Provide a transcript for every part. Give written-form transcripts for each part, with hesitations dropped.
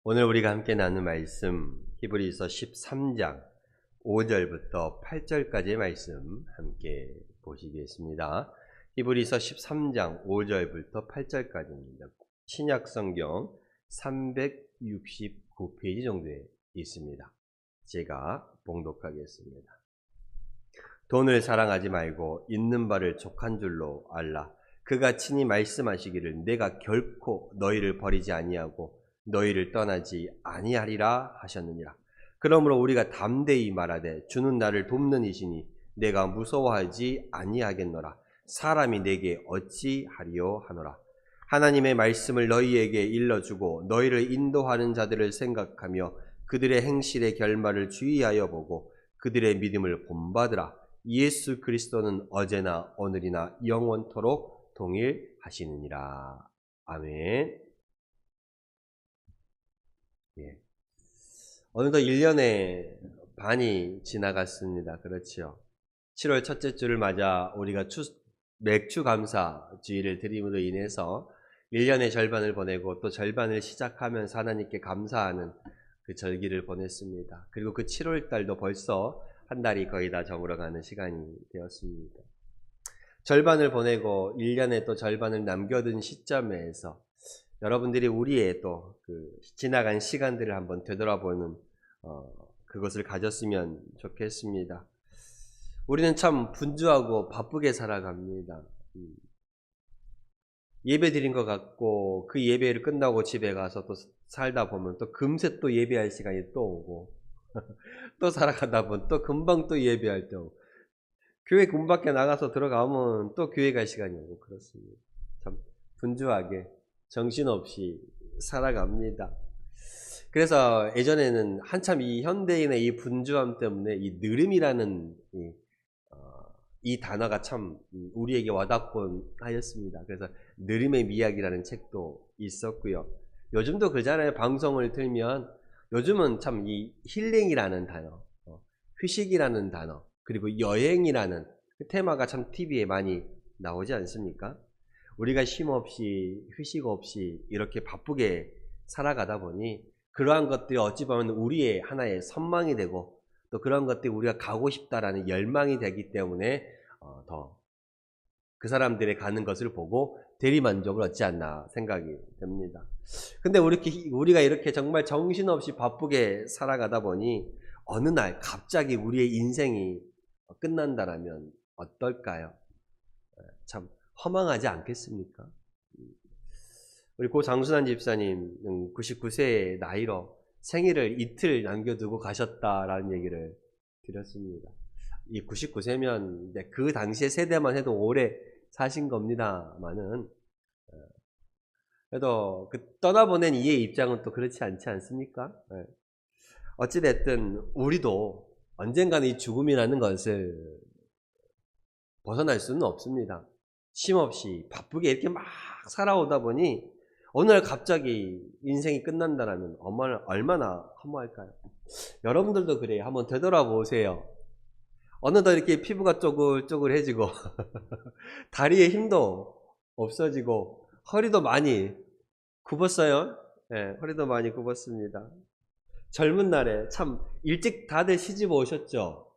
오늘 우리가 함께 나눈 말씀 히브리서 13장 5절부터 8절까지의 말씀 함께 보시겠습니다. 히브리서 13장 5절부터 8절까지입니다. 신약성경 369페이지 정도에 있습니다. 제가 봉독하겠습니다. 돈을 사랑하지 말고 있는 바를 족한 줄로 알라. 그가 친히 말씀하시기를 내가 결코 너희를 버리지 아니하고 너희를 떠나지 아니하리라 하셨느니라. 그러므로 우리가 담대히 말하되 주는 나를 돕는 이시니 내가 무서워하지 아니하겠노라. 사람이 내게 어찌하리요 하노라. 하나님의 말씀을 너희에게 일러주고 너희를 인도하는 자들을 생각하며 그들의 행실의 결말을 주의하여 보고 그들의 믿음을 본받으라. 예수 그리스도는 어제나 오늘이나 영원토록 동일하시느니라. 아멘. 예. 어느덧 1년의 반이 지나갔습니다. 그렇죠. 7월 첫째 주를 맞아 우리가 맥주 감사 주일을 드림으로 인해서 1년의 절반을 보내고 또 절반을 시작하면서 하나님께 감사하는 그 절기를 보냈습니다. 그리고 그 7월 달도 벌써 한 달이 거의 다 저물어가는 시간이 되었습니다. 절반을 보내고 1년의 또 절반을 남겨둔 시점에서 여러분들이 우리의 또 그 지나간 시간들을 한번 되돌아보는 그것을 가졌으면 좋겠습니다. 우리는 참 분주하고 바쁘게 살아갑니다. 예배 드린 것 같고 그 예배를 끝나고 집에 가서 또 살다 보면 또 금세 또 예배할 시간이 또 오고 또 살아가다 보면 또 금방 또 예배할 때 오고 교회 문 밖에 나가서 들어가면 또 교회 갈 시간이 오고 그렇습니다. 참 분주하게 정신없이 살아갑니다. 그래서 예전에는 한참 이 현대인의 이 분주함 때문에 이 느림이라는 이 단어가 참 우리에게 와닿곤 하였습니다. 그래서 느림의 미학이라는 책도 있었고요. 요즘도 그러잖아요. 방송을 틀면 요즘은 참 이 힐링이라는 단어, 휴식이라는 단어, 그리고 여행이라는 그 테마가 참 TV에 많이 나오지 않습니까? 우리가 쉼 없이 휴식 없이 이렇게 바쁘게 살아가다 보니 그러한 것들이 어찌 보면 우리의 하나의 선망이 되고 또 그런 것들이 우리가 가고 싶다라는 열망이 되기 때문에 더 그 사람들의 가는 것을 보고 대리만족을 얻지 않나 생각이 됩니다. 근데 우리가 이렇게 정말 정신없이 바쁘게 살아가다 보니 어느 날 갑자기 우리의 인생이 끝난다라면 어떨까요? 참 허망하지 않겠습니까? 우리 고 장순환 집사님 99세의 나이로 생일을 이틀 남겨두고 가셨다라는 얘기를 드렸습니다. 이 99세면 그 당시의 세대만 해도 오래 사신 겁니다만은 그래도 그 떠나보낸 이의 입장은 또 그렇지 않지 않습니까? 어찌됐든 우리도 언젠가는 이 죽음이라는 것을 벗어날 수는 없습니다. 쉼없이 바쁘게 이렇게 막 살아오다 보니 어느 날 갑자기 인생이 끝난다라면 얼마나 허무할까요? 여러분들도 그래요. 한번 되돌아보세요. 어느덧 이렇게 피부가 쪼글쪼글해지고 다리에 힘도 없어지고 허리도 많이 굽었어요. 네, 허리도 많이 굽었습니다. 젊은 날에 참 일찍 다들 시집 오셨죠?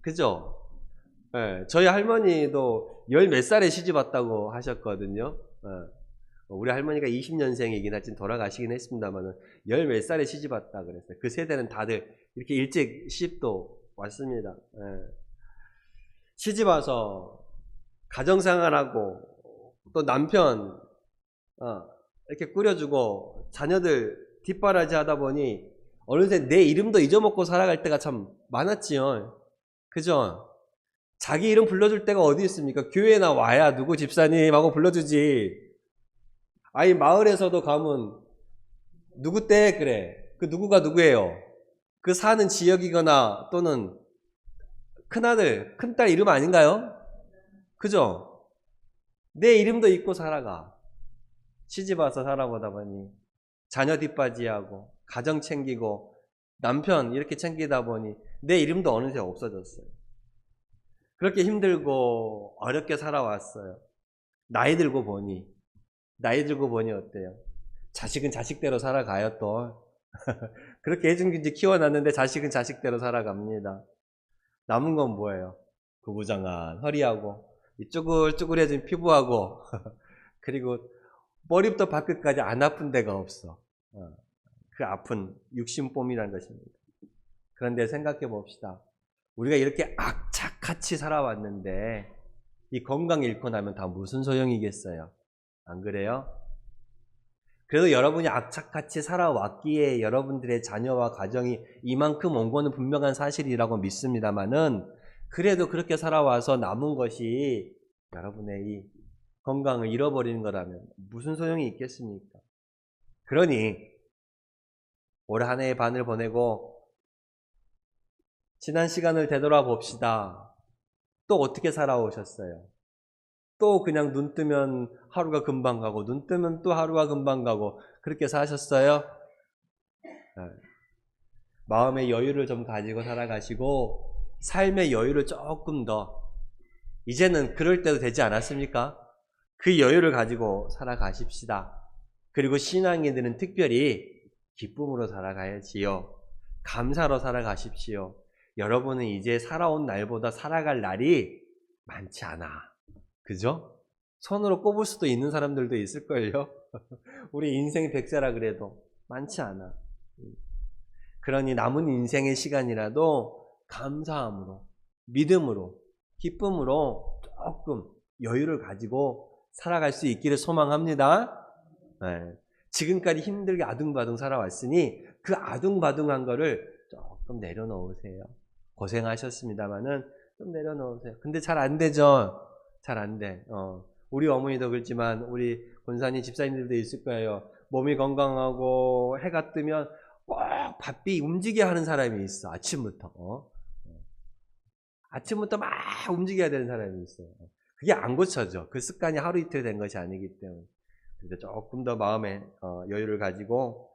그죠? 네, 저희 할머니도 10몇 살에 시집 왔다고 하셨거든요. 우리 할머니가 20년생이긴 하지만 돌아가시긴 했습니다만 10몇 살에 시집 왔다 그랬어요. 그 세대는 다들 이렇게 일찍 시집도 왔습니다. 시집 와서 가정생활하고 또 남편 이렇게 꾸려주고 자녀들 뒷바라지 하다 보니 어느새 내 이름도 잊어먹고 살아갈 때가 참 많았지요. 그죠? 자기 이름 불러줄 때가 어디 있습니까? 교회나 와야 누구 집사님 하고 불러주지. 아니 마을에서도 가면 누구 때 그래. 그 누구가 누구예요? 그 사는 지역이거나 또는 큰아들, 큰딸 이름 아닌가요? 그죠? 내 이름도 잊고 살아가. 시집와서 살아보다 보니 자녀 뒷바지하고 가정 챙기고 남편 이렇게 챙기다 보니 내 이름도 어느새 없어졌어요. 그렇게 힘들고 어렵게 살아왔어요. 나이 들고 보니 어때요? 자식은 자식대로 살아가요 또. 그렇게 애증균지 키워놨는데 자식은 자식대로 살아갑니다. 남은 건 뭐예요? 구부정한 허리하고 이 쭈글쭈글해진 피부하고 그리고 머리부터 발끝까지 안 아픈 데가 없어. 그 아픈 육신뽐이라는 것입니다. 그런데 생각해 봅시다. 우리가 이렇게 악착같이 살아왔는데 이 건강 잃고 나면 다 무슨 소용이겠어요? 안 그래요? 그래도 여러분이 악착같이 살아왔기에 여러분들의 자녀와 가정이 이만큼 온 거는 분명한 사실이라고 믿습니다만은 그래도 그렇게 살아와서 남은 것이 여러분의 이 건강을 잃어버리는 거라면 무슨 소용이 있겠습니까? 그러니 올 한 해의 반을 보내고 지난 시간을 되돌아봅시다. 또 어떻게 살아오셨어요? 또 그냥 눈 뜨면 하루가 금방 가고 눈 뜨면 또 하루가 금방 가고 그렇게 사셨어요? 마음의 여유를 좀 가지고 살아가시고 삶의 여유를 조금 더 이제는 그럴 때도 되지 않았습니까? 그 여유를 가지고 살아가십시다. 그리고 신앙인들은 특별히 기쁨으로 살아가야지요. 감사로 살아가십시오. 여러분은 이제 살아온 날보다 살아갈 날이 많지 않아. 그죠? 손으로 꼽을 수도 있는 사람들도 있을걸요? 우리 인생이 100세라 그래도 많지 않아. 그러니 남은 인생의 시간이라도 감사함으로, 믿음으로, 기쁨으로 조금 여유를 가지고 살아갈 수 있기를 소망합니다. 네. 지금까지 힘들게 아둥바둥 살아왔으니 그 아둥바둥한 거를 조금 내려놓으세요. 고생하셨습니다만은 좀 내려놓으세요. 근데 잘 안 되죠? 잘 안 돼. 우리 어머니도 그렇지만 우리 권사님 집사님들도 있을 거예요. 몸이 건강하고 해가 뜨면 꼭 바삐 움직여야 하는 사람이 있어. 아침부터. 아침부터 막 움직여야 되는 사람이 있어요. 그게 안 고쳐져. 그 습관이 하루 이틀 된 것이 아니기 때문에. 그래서 조금 더 마음에 여유를 가지고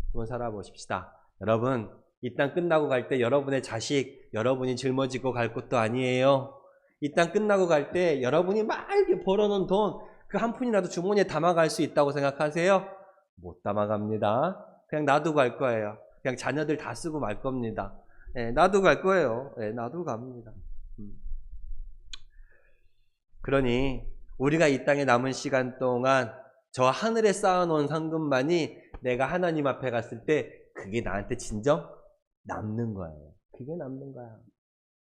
한번 살아보십시다. 여러분, 이 땅 끝나고 갈 때 여러분의 자식, 여러분이 짊어지고 갈 것도 아니에요. 이 땅 끝나고 갈 때 여러분이 막 이렇게 벌어놓은 돈, 그 한 푼이라도 주머니에 담아갈 수 있다고 생각하세요? 못 담아갑니다. 그냥 놔두고 갈 거예요. 그냥 자녀들 다 쓰고 말 겁니다. 네, 놔두고 갈 거예요. 네, 놔두고 갑니다. 그러니 우리가 이 땅에 남은 시간 동안 저 하늘에 쌓아놓은 상금만이 내가 하나님 앞에 갔을 때 그게 나한테 진정 남는 거예요. 그게 남는 거야.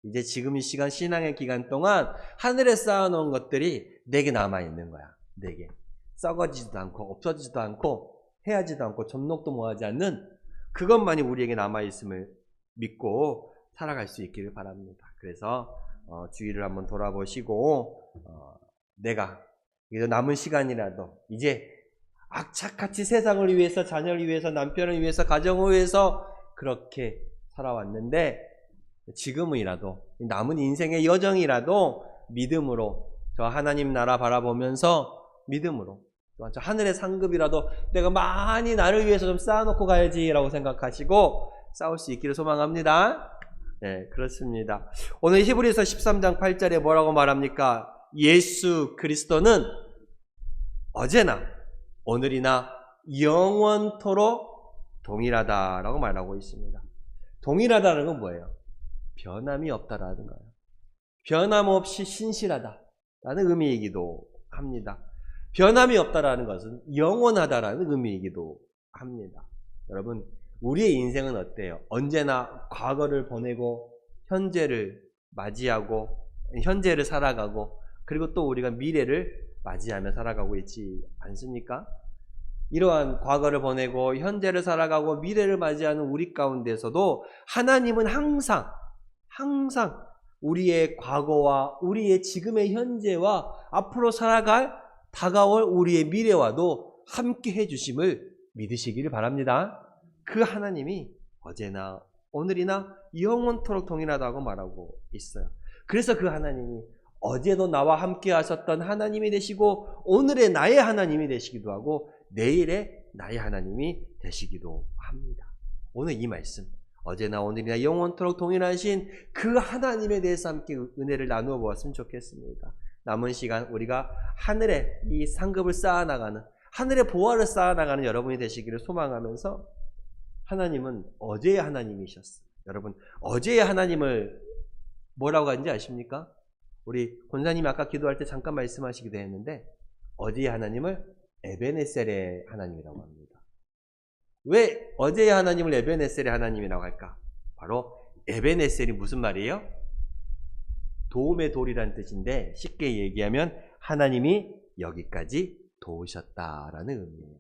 이제 지금 이 시간 신앙의 기간 동안 하늘에 쌓아놓은 것들이 내게 남아있는 거야. 내게. 썩어지지도 않고 없어지지도 않고 해하지도 않고 존록도 뭐하지 않는 그것만이 우리에게 남아있음을 믿고 살아갈 수 있기를 바랍니다. 그래서 주위를 한번 돌아보시고 내가 남은 시간이라도 이제 악착같이 세상을 위해서 자녀를 위해서 남편을 위해서 가정을 위해서 그렇게 살아왔는데 지금이라도 남은 인생의 여정이라도 믿음으로 저 하나님 나라 바라보면서 믿음으로 저 하늘의 상급이라도 내가 많이 나를 위해서 좀 쌓아놓고 가야지 라고 생각하시고 싸울 수 있기를 소망합니다. 네, 그렇습니다. 오늘 히브리서 13장 8절에 뭐라고 말합니까? 예수 그리스도는 어제나 오늘이나 영원토록 동일하다라고 말하고 있습니다. 동일하다는 건 뭐예요? 변함이 없다라는 거예요. 변함없이 신실하다라는 의미이기도 합니다. 변함이 없다라는 것은 영원하다라는 의미이기도 합니다. 여러분, 우리의 인생은 어때요? 언제나 과거를 보내고 현재를 맞이하고 현재를 살아가고 그리고 또 우리가 미래를 맞이하며 살아가고 있지 않습니까? 이러한 과거를 보내고 현재를 살아가고 미래를 맞이하는 우리 가운데서도 하나님은 항상 우리의 과거와 우리의 지금의 현재와 앞으로 살아갈 다가올 우리의 미래와도 함께 해주심을 믿으시기를 바랍니다. 그 하나님이 어제나 오늘이나 영원토록 동일하다고 말하고 있어요. 그래서 그 하나님이 어제도 나와 함께 하셨던 하나님이 되시고 오늘의 나의 하나님이 되시기도 하고 내일의 나의 하나님이 되시기도 합니다. 오늘 이 말씀 어제나 오늘이나 영원토록 동일하신 그 하나님에 대해서 함께 은혜를 나누어 보았으면 좋겠습니다. 남은 시간 우리가 하늘에 이 상급을 쌓아나가는 하늘의 보화를 쌓아나가는 여러분이 되시기를 소망하면서, 하나님은 어제의 하나님이셨어요. 여러분, 어제의 하나님을 뭐라고 하는지 아십니까? 우리 권사님이 아까 기도할 때 잠깐 말씀하시기도 했는데, 어제의 하나님을 에베네셀의 하나님이라고 합니다. 왜 어제의 하나님을 에베네셀의 하나님이라고 할까? 바로 에베네셀이 무슨 말이에요? 도움의 돌이라는 뜻인데, 쉽게 얘기하면 하나님이 여기까지 도우셨다라는 의미예요.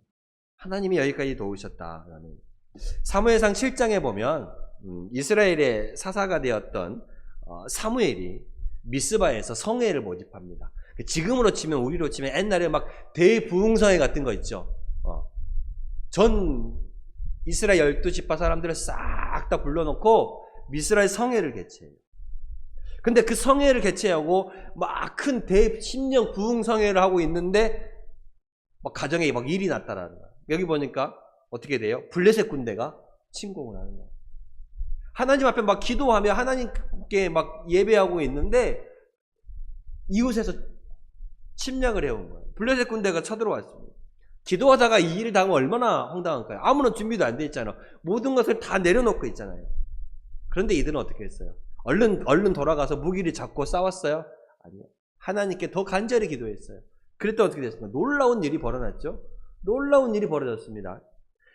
하나님이 여기까지 도우셨다라는 의미. 사무엘상 7장에 보면 이스라엘의 사사가 되었던 사무엘이 미스바에서 성회를 모집합니다. 지금으로 치면, 우리로 치면 옛날에 막 대부흥성회 같은 거 있죠. 전 이스라엘 12지파 사람들을 싹 다 불러놓고 미스라엘 성회를 개최해요. 근데 그 성회를 개최하고 막 큰 대심령 부흥성회를 하고 있는데 막 가정에 막 일이 났다라는 거예요. 여기 보니까 어떻게 돼요? 블레셋 군대가 침공을 하는 거예요. 하나님 앞에 막 기도하며 하나님께 막 예배하고 있는데 이웃에서 침략을 해온 거예요. 블레셋 군대가 쳐들어왔습니다. 기도하다가 이 일을 당하면 얼마나 황당할까요? 아무런 준비도 안 돼 있잖아요. 모든 것을 다 내려놓고 있잖아요. 그런데 이들은 어떻게 했어요? 얼른 돌아가서 무기를 잡고 싸웠어요? 아니요. 하나님께 더 간절히 기도했어요. 그랬더니 어떻게 됐습니까? 놀라운 일이 벌어났죠? 놀라운 일이 벌어졌습니다.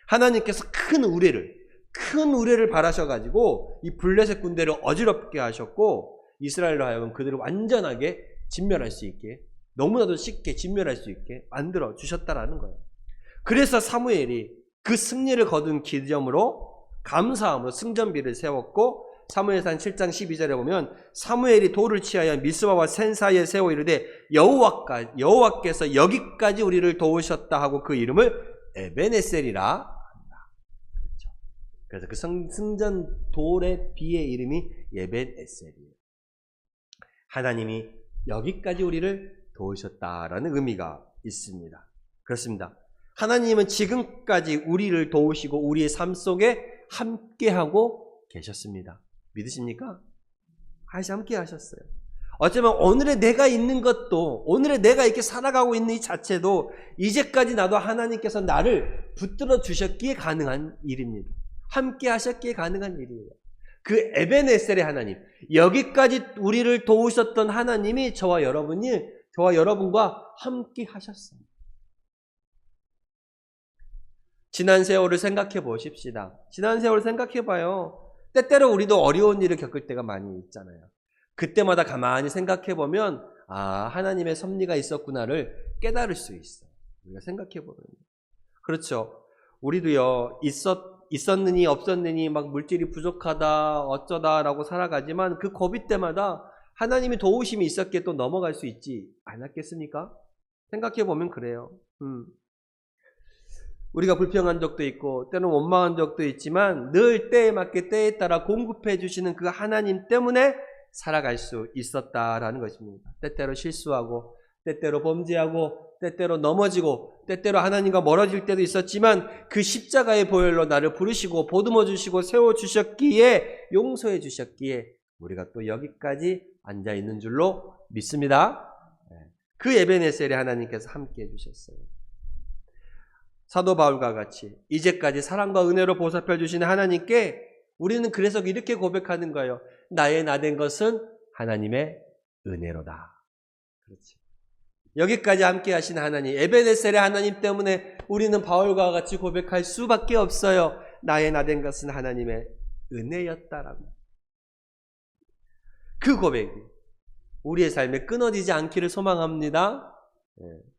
하나님께서 큰 우레를 바라셔가지고 이 블레셋 군대를 어지럽게 하셨고, 이스라엘로 하여금 그들을 완전하게 진멸할 수 있게, 너무나도 쉽게 진멸할 수 있게 만들어 주셨다라는 거예요. 그래서 사무엘이 그 승리를 거둔 기점으로 감사함으로 승전비를 세웠고, 사무엘상 7장 12절에 보면 사무엘이 돌을 취하여 미스바와 센 사이에 세워 이르되 여호와께서 여기까지 우리를 도우셨다 하고 그 이름을 에베네셀이라 한다. 그렇죠. 그래서 그 승전 돌의 비의 이름이 에베네셀이에요. 하나님이 여기까지 우리를 도우셨다라는 의미가 있습니다. 그렇습니다. 하나님은 지금까지 우리를 도우시고 우리의 삶 속에 함께하고 계셨습니다. 믿으십니까? 함께 하셨어요. 어쩌면 오늘의 내가 있는 것도, 오늘의 내가 이렇게 살아가고 있는 이 자체도 이제까지 나도 하나님께서 나를 붙들어 주셨기에 가능한 일입니다. 함께 하셨기에 가능한 일이에요. 그 에베네셀의 하나님, 여기까지 우리를 도우셨던 하나님이 저와 여러분과 함께 하셨어요. 지난 세월을 생각해 보십시다. 지난 세월을 생각해 봐요. 때때로 우리도 어려운 일을 겪을 때가 많이 있잖아요. 그때마다 가만히 생각해 보면 하나님의 섭리가 있었구나를 깨달을 수 있어요. 우리가 생각해 보면. 그렇죠. 우리도요, 있었느니 없었느니 막 물질이 부족하다 어쩌다라고 살아가지만 그 고비 때마다 하나님의 도우심이 있었기에 또 넘어갈 수 있지 않았겠습니까? 생각해 보면 그래요. 우리가 불평한 적도 있고 때로는 원망한 적도 있지만 늘 때에 맞게 때에 따라 공급해 주시는 그 하나님 때문에 살아갈 수 있었다라는 것입니다. 때때로 실수하고 때때로 범죄하고 때때로 넘어지고 때때로 하나님과 멀어질 때도 있었지만 그 십자가의 보혈로 나를 부르시고 보듬어 주시고 세워 주셨기에, 용서해 주셨기에 우리가 또 여기까지 앉아 있는 줄로 믿습니다. 그 에베네셀에 하나님께서 함께 해 주셨어요. 사도 바울과 같이 이제까지 사랑과 은혜로 보살펴 주시는 하나님께 우리는 그래서 이렇게 고백하는 거예요. 나의 나된 것은 하나님의 은혜로다. 그렇지. 여기까지 함께 하신 하나님, 에베네셀의 하나님 때문에 우리는 바울과 같이 고백할 수밖에 없어요. 나의 나된 것은 하나님의 은혜였다라고. 그 고백이 우리의 삶에 끊어지지 않기를 소망합니다.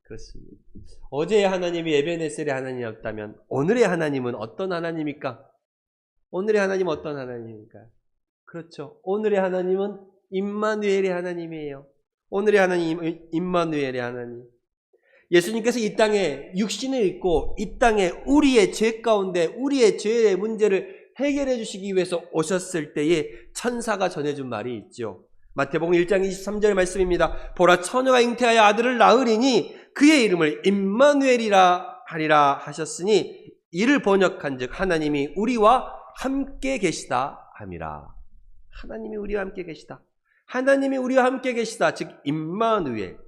그렇습니다. 어제의 하나님이 에베네셀의 하나님이었다면 오늘의 하나님은 어떤 하나님입니까? 오늘의 하나님은 어떤 하나님입니까? 그렇죠. 오늘의 하나님은 임마누엘의 하나님이에요. 오늘의 하나님, 임마누엘의 하나님. 예수님께서 이 땅에 육신을 입고 이 땅에 우리의 죄 가운데 우리의 죄의 문제를 해결해 주시기 위해서 오셨을 때에 천사가 전해준 말이 있죠. 마태복음 1장 23절 말씀입니다. 보라, 처녀가 잉태하여 아들을 낳으리니 그의 이름을 임마누엘이라 하리라 하셨으니 이를 번역한즉 하나님이 우리와 함께 계시다 함이라. 하나님이 우리와 함께 계시다. 하나님이 우리와 함께 계시다. 즉 임마누엘.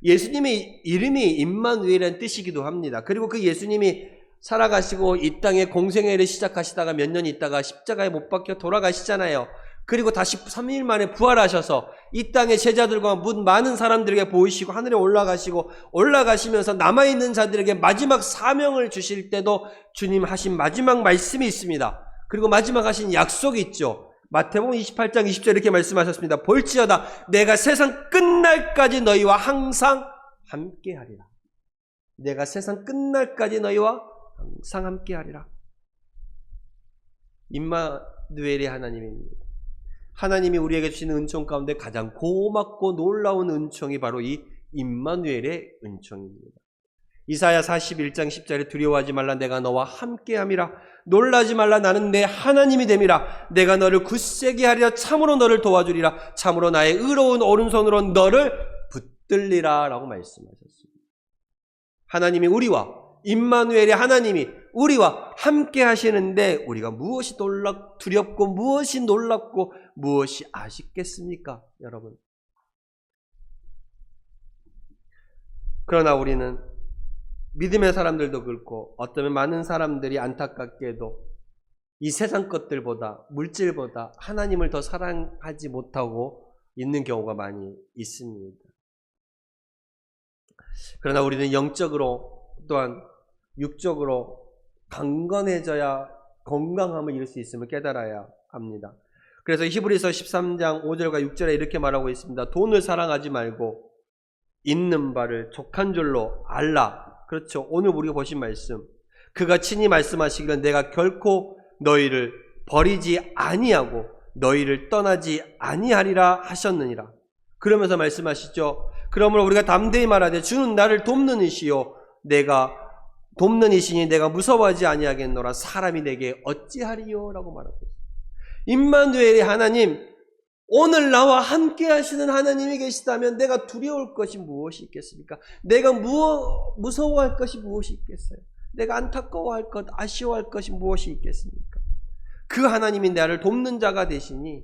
예수님의 이름이 임마누엘이라는 뜻이기도 합니다. 그리고 그 예수님이 살아가시고 이 땅에 공생애를 시작하시다가 몇 년 있다가 십자가에 못 박혀 돌아가시잖아요. 그리고 다시 3일 만에 부활하셔서 이 땅의 제자들과 많은 사람들에게 보이시고 하늘에 올라가시고 올라가시면서 남아있는 자들에게 마지막 사명을 주실 때도 주님 하신 마지막 말씀이 있습니다. 그리고 마지막 하신 약속이 있죠. 마태복음 28장 20절 이렇게 말씀하셨습니다. 볼지어다 내가 세상 끝날까지 너희와 항상 함께하리라. 내가 세상 끝날까지 너희와 항상 함께하리라. 임마누엘의 하나님입니다. 하나님이 우리에게 주시는 은총 가운데 가장 고맙고 놀라운 은총이 바로 이 임마누엘의 은총입니다. 이사야 41장 10절에 두려워하지 말라 내가 너와 함께함이라. 놀라지 말라 나는 내 하나님이 됨이라. 내가 너를 굳세게 하리라. 참으로 너를 도와주리라. 참으로 나의 의로운 오른손으로 너를 붙들리라 라고 말씀하셨습니다. 하나님이 우리와 임마누엘의 하나님이 우리와 함께 하시는데 우리가 무엇이 두렵고 무엇이 놀랍고 무엇이 아쉽겠습니까? 여러분. 그러나 우리는 믿음의 사람들도 그렇고 어쩌면 많은 사람들이 안타깝게도 이 세상 것들보다 물질보다 하나님을 더 사랑하지 못하고 있는 경우가 많이 있습니다. 그러나 우리는 영적으로 또한 육적으로 강건해져야 건강함을 이룰 수 있음을 깨달아야 합니다. 그래서 히브리서 13장 5절과 6절에 이렇게 말하고 있습니다. 돈을 사랑하지 말고 있는 바를 족한 줄로 알라. 그렇죠. 오늘 우리가 보신 말씀. 그가 친히 말씀하시기를 내가 결코 너희를 버리지 아니하고 너희를 떠나지 아니하리라 하셨느니라. 그러면서 말씀하시죠. 그러므로 우리가 담대히 말하되 주는 나를 돕는 이시요 내가 돕는 이시니 내가 무서워하지 아니하겠노라. 사람이 내게 어찌하리요? 라고 말하고 있습니다. 임마누엘의 하나님, 오늘 나와 함께 하시는 하나님이 계시다면 내가 두려울 것이 무엇이 있겠습니까? 내가 무서워할 것이 무엇이 있겠어요? 내가 안타까워할 것, 아쉬워할 것이 무엇이 있겠습니까? 그 하나님이 나를 돕는 자가 되시니,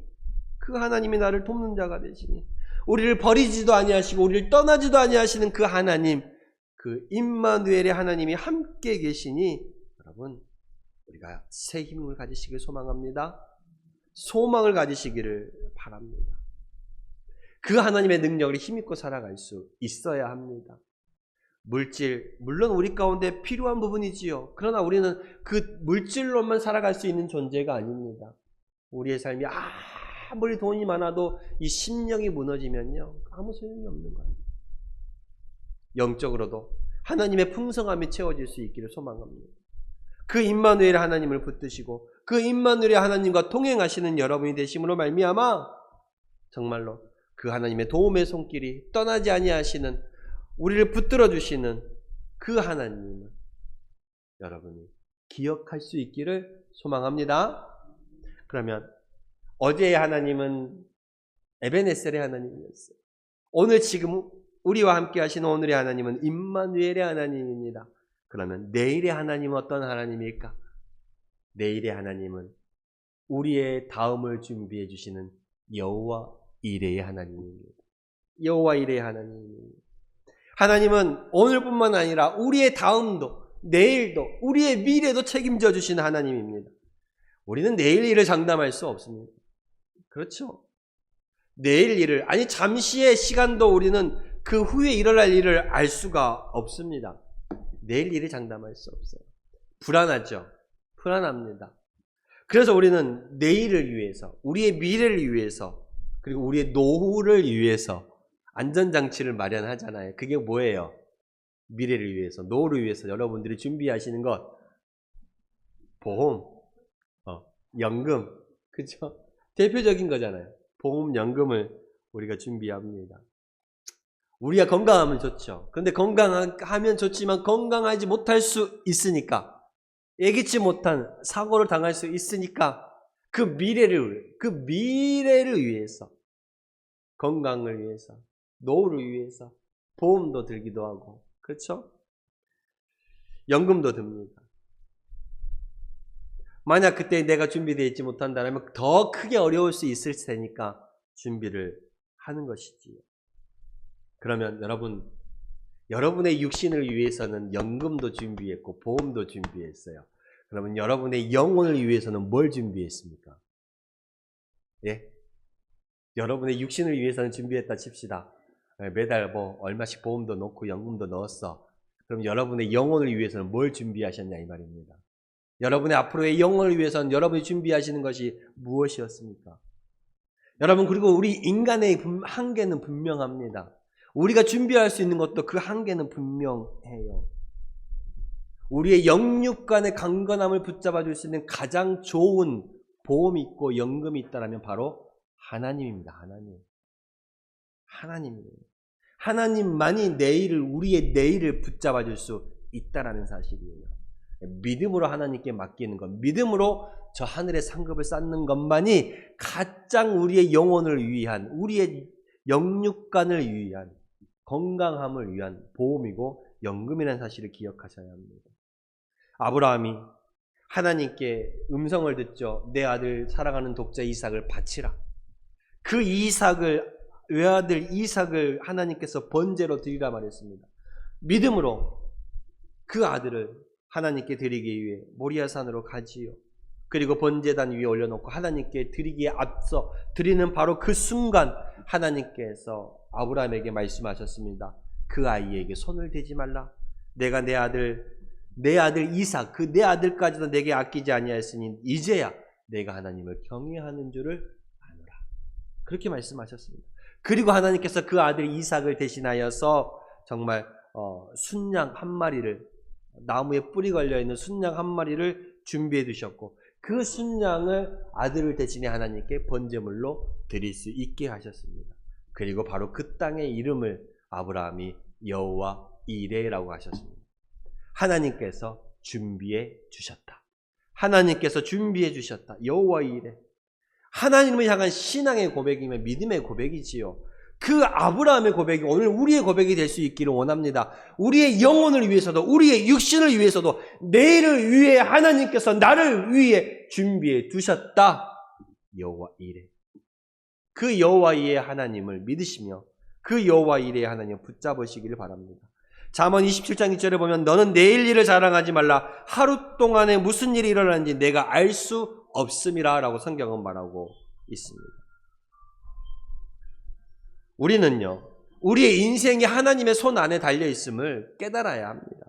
그 하나님이 나를 돕는 자가 되시니, 우리를 버리지도 아니하시고 우리를 떠나지도 아니하시는 그 하나님, 그 임마누엘의 하나님이 함께 계시니 여러분 우리가 새 힘을 가지시길 소망합니다. 소망을 가지시기를 바랍니다. 그 하나님의 능력을 힘입고 살아갈 수 있어야 합니다. 물질, 물론 우리 가운데 필요한 부분이지요. 그러나 우리는 그 물질로만 살아갈 수 있는 존재가 아닙니다. 우리의 삶이 아무리 돈이 많아도 이 심령이 무너지면요 아무 소용이 없는 거예요. 영적으로도 하나님의 풍성함이 채워질 수 있기를 소망합니다. 그 임마누엘 하나님을 붙드시고 그 임마누엘 하나님과 동행하시는 여러분이 되심으로 말미암아 정말로 그 하나님의 도움의 손길이 떠나지 아니하시는 우리를 붙들어 주시는 그 하나님을 여러분이 기억할 수 있기를 소망합니다. 그러면 어제의 하나님은 에베네셀의 하나님이었어요. 오늘 지금 우리와 함께 하시는 오늘의 하나님은 임마누엘의 하나님입니다. 그러면 내일의 하나님은 어떤 하나님일까? 내일의 하나님은 우리의 다음을 준비해 주시는 여호와 이레의 하나님입니다. 여호와 이레의 하나님입니다. 하나님은 오늘뿐만 아니라 우리의 다음도 내일도 우리의 미래도 책임져 주시는 하나님입니다. 우리는 내일 일을 장담할 수 없습니다. 그렇죠? 내일 일을 아니 잠시의 시간도 우리는 그 후에 일어날 일을 알 수가 없습니다. 내일 일을 장담할 수 없어요. 불안하죠? 불안합니다. 그래서 우리는 내일을 위해서, 우리의 미래를 위해서, 그리고 우리의 노후를 위해서 안전장치를 마련하잖아요. 그게 뭐예요? 미래를 위해서, 노후를 위해서 여러분들이 준비하시는 것. 보험, 연금, 그렇죠? 대표적인 거잖아요. 보험, 연금을 우리가 준비합니다. 우리가 건강하면 좋죠. 그런데 건강하면 좋지만 건강하지 못할 수 있으니까, 예기치 못한 사고를 당할 수 있으니까 그 미래를 위해서, 건강을 위해서, 노후를 위해서 보험도 들기도 하고, 그렇죠? 연금도 듭니다. 만약 그때 내가 준비되어 있지 못한다면 더 크게 어려울 수 있을 테니까 준비를 하는 것이지요. 그러면 여러분 여러분의 육신을 위해서는 연금도 준비했고 보험도 준비했어요. 그러면 여러분의 영혼을 위해서는 뭘 준비했습니까? 예? 여러분의 육신을 위해서는 준비했다 칩시다. 매달 뭐 얼마씩 보험도 넣고 연금도 넣었어. 그럼 여러분의 영혼을 위해서는 뭘 준비하셨냐 이 말입니다. 여러분의 앞으로의 영혼을 위해서는 여러분이 준비하시는 것이 무엇이었습니까? 여러분, 그리고 우리 인간의 한계는 분명합니다. 우리가 준비할 수 있는 것도 그 한계는 분명해요. 우리의 영육간의 강건함을 붙잡아 줄 수 있는 가장 좋은 보험이 있고 연금이 있다면 바로 하나님입니다. 하나님입니다. 하나님만이 우리의 내일을 붙잡아 줄 수 있다라는 사실이에요. 믿음으로 하나님께 맡기는 것, 믿음으로 저 하늘의 상급을 쌓는 것만이 가장 우리의 영혼을 위한, 우리의 영육간을 위한, 건강함을 위한 보험이고 연금이라는 사실을 기억하셔야 합니다. 아브라함이 하나님께 음성을 듣죠. 내 아들 사랑하는 독자 이삭을 바치라. 그 외아들 이삭을 하나님께서 번제로 드리라 말했습니다. 믿음으로 그 아들을 하나님께 드리기 위해 모리아산으로 가지요. 그리고 번제단 위에 올려놓고 하나님께 드리기에 앞서 드리는 바로 그 순간 하나님께서 아브라함에게 말씀하셨습니다. 그 아이에게 손을 대지 말라. 내가 내 아들 이삭, 그 내 아들까지도 내게 아끼지 아니하였으니 이제야 내가 하나님을 경외하는 줄을 아노라. 그렇게 말씀하셨습니다. 그리고 하나님께서 그 아들 이삭을 대신하여서 정말 순양 한 마리를, 나무에 뿔이 걸려있는 순양 한 마리를 준비해 두셨고 그 순양을 아들을 대신해 하나님께 번제물로 드릴 수 있게 하셨습니다. 그리고 바로 그 땅의 이름을 아브라함이 여호와 이레라고 하셨습니다. 하나님께서 준비해 주셨다. 하나님께서 준비해 주셨다. 여호와 이레. 하나님을 향한 신앙의 고백이면 믿음의 고백이지요. 그 아브라함의 고백이 오늘 우리의 고백이 될 수 있기를 원합니다. 우리의 영혼을 위해서도 우리의 육신을 위해서도 내일을 위해 하나님께서 나를 위해 준비해 두셨다. 여호와 이레. 그 여호와 이레의 하나님을 믿으시며 그 여호와 이레의 하나님을 붙잡으시기를 바랍니다. 잠언 27장 2절에 보면 너는 내일 일을 자랑하지 말라. 하루 동안에 무슨 일이 일어나는지 내가 알 수 없음이라 라고 성경은 말하고 있습니다. 우리는요, 우리의 인생이 하나님의 손 안에 달려있음을 깨달아야 합니다.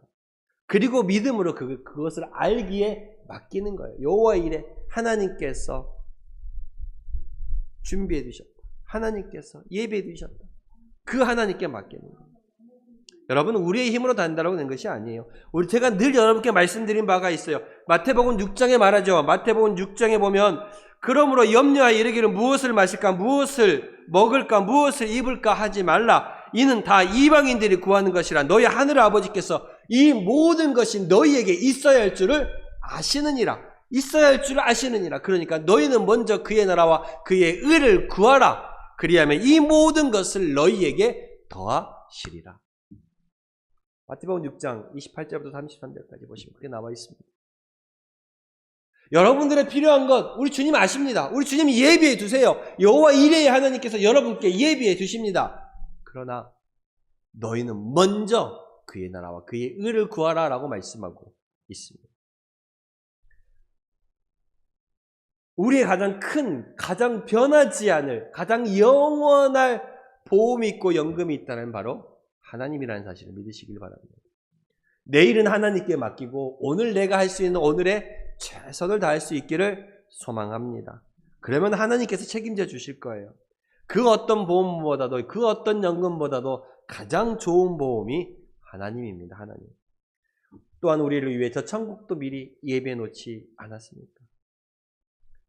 그리고 믿음으로 그것을 알기에 맡기는 거예요. 여호와 이레, 하나님께서 준비해 두셨다. 하나님께서 예배해 두셨다. 그 하나님께 맡기는 거예요. 여러분, 우리의 힘으로 단다라고 된 것이 아니에요. 제가 늘 여러분께 말씀드린 바가 있어요. 마태복음 6장에 말하죠. 마태복음 6장에 보면 그러므로 염려하여 이르기를 무엇을 마실까, 무엇을 먹을까, 무엇을 입을까 하지 말라. 이는 다 이방인들이 구하는 것이라. 너희 하늘 아버지께서 이 모든 것이 너희에게 있어야 할 줄을 아시느니라. 있어야 할 줄을 아시느니라. 그러니까 너희는 먼저 그의 나라와 그의 의를 구하라. 그리하면 이 모든 것을 너희에게 더하시리라. 마태복음 6장 28절부터 33절까지 보시면 그게 나와 있습니다. 여러분들의 필요한 것 우리 주님 아십니다. 우리 주님이 예비해 두세요. 여호와 이레의 하나님께서 여러분께 예비해 두십니다. 그러나 너희는 먼저 그의 나라와 그의 의를 구하라 라고 말씀하고 있습니다. 우리의 가장 큰, 가장 변하지 않을, 가장 영원할 보험이 있고 연금이 있다는 바로 하나님이라는 사실을 믿으시길 바랍니다. 내일은 하나님께 맡기고 오늘 내가 할 수 있는 오늘의 최선을 다할 수 있기를 소망합니다. 그러면 하나님께서 책임져 주실 거예요. 그 어떤 보험보다도, 그 어떤 연금보다도 가장 좋은 보험이 하나님입니다. 하나님. 또한 우리를 위해 저 천국도 미리 예비해 놓지 않았습니까?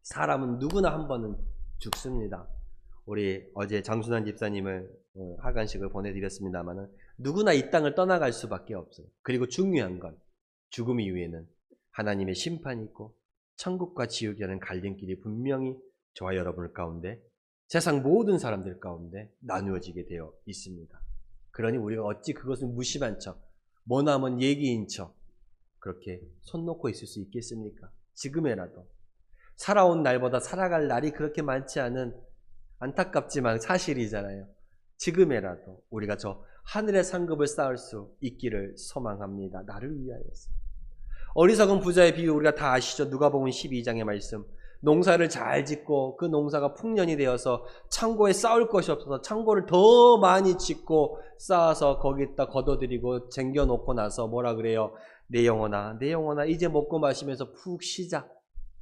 사람은 누구나 한 번은 죽습니다. 우리 어제 장순환 집사님을 하간식을 보내드렸습니다만 누구나 이 땅을 떠나갈 수밖에 없어요. 그리고 중요한 건 죽음 이후에는 하나님의 심판이 있고 천국과 지옥이라는 갈림길이 분명히 저와 여러분 가운데 세상 모든 사람들 가운데 나누어지게 되어 있습니다. 그러니 우리가 어찌 그것을 무심한 척, 머나먼 얘기인 척 그렇게 손 놓고 있을 수 있겠습니까? 지금에라도 살아온 날보다 살아갈 날이 그렇게 많지 않은 안타깝지만 사실이잖아요. 지금에라도 우리가 저 하늘의 상급을 쌓을 수 있기를 소망합니다. 나를 위하여서. 어리석은 부자의 비유 우리가 다 아시죠? 누가복음 12장의 말씀. 농사를 잘 짓고 그 농사가 풍년이 되어서 창고에 쌓을 것이 없어서 창고를 더 많이 짓고 쌓아서 거기다 걷어들이고 쟁겨놓고 나서 뭐라 그래요? 내 영혼아 이제 먹고 마시면서 푹 쉬자.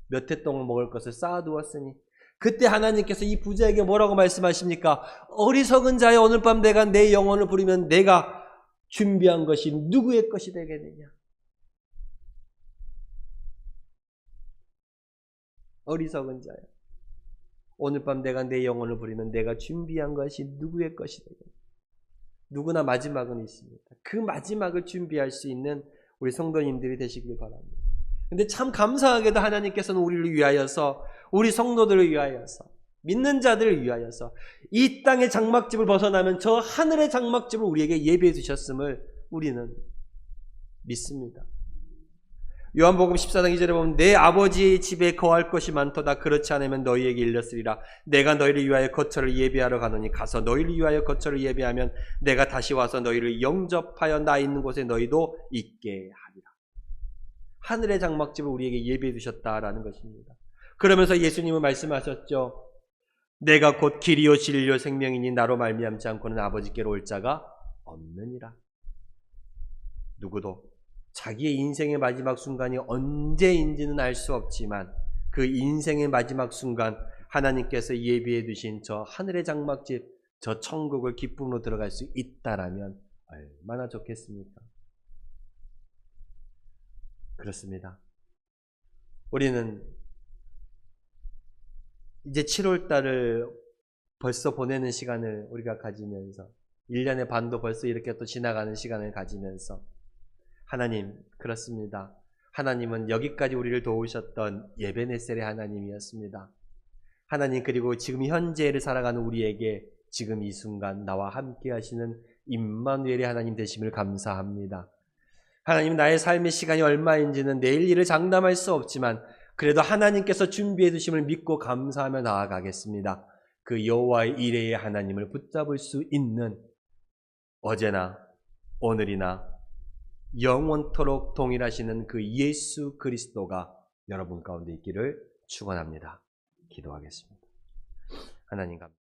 몇 해 동안 먹을 것을 쌓아두었으니. 그때 하나님께서 이 부자에게 뭐라고 말씀하십니까? 어리석은 자여, 오늘 밤 내가 내 영혼을 부리면 내가 준비한 것이 누구의 것이 되겠느냐? 어리석은 자여, 오늘 밤 내가 내 영혼을 부리면 내가 준비한 것이 누구의 것이 되겠느냐? 누구나 마지막은 있습니다. 그 마지막을 준비할 수 있는 우리 성도님들이 되시길 바랍니다. 근데 참 감사하게도 하나님께서는 우리를 위하여서, 우리 성도들을 위하여서, 믿는 자들을 위하여서 이 땅의 장막집을 벗어나면 저 하늘의 장막집을 우리에게 예비해 두셨음을 우리는 믿습니다. 요한복음 14장 2절에 보면 내 아버지의 집에 거할 것이 많도다. 그렇지 않으면 너희에게 일렀으리라. 내가 너희를 위하여 거처를 예비하러 가노니 가서 너희를 위하여 거처를 예비하면 내가 다시 와서 너희를 영접하여 나 있는 곳에 너희도 있게 하리라. 하늘의 장막집을 우리에게 예비해 두셨다라는 것입니다. 그러면서 예수님은 말씀하셨죠. 내가 곧 길이요 진리요 생명이니 나로 말미암지 않고는 아버지께로 올 자가 없느니라. 누구도 자기의 인생의 마지막 순간이 언제인지는 알 수 없지만 그 인생의 마지막 순간 하나님께서 예비해 두신 저 하늘의 장막집, 저 천국을 기쁨으로 들어갈 수 있다라면 얼마나 좋겠습니까? 그렇습니다. 우리는 이제 7월달을 벌써 보내는 시간을 우리가 가지면서 1년의 반도 벌써 이렇게 또 지나가는 시간을 가지면서 하나님, 그렇습니다. 하나님은 여기까지 우리를 도우셨던 에베네셀의 하나님이었습니다. 하나님, 그리고 지금 현재를 살아가는 우리에게 지금 이 순간 나와 함께 하시는 임마누엘의 하나님 되심을 감사합니다. 하나님, 나의 삶의 시간이 얼마인지는 내일 일을 장담할 수 없지만 그래도 하나님께서 준비해 두심을 믿고 감사하며 나아가겠습니다. 그 여호와의 이레의 하나님을 붙잡을 수 있는 어제나 오늘이나 영원토록 동일하시는 그 예수 그리스도가 여러분 가운데 있기를 축원합니다. 기도하겠습니다. 하나님 감사합니다.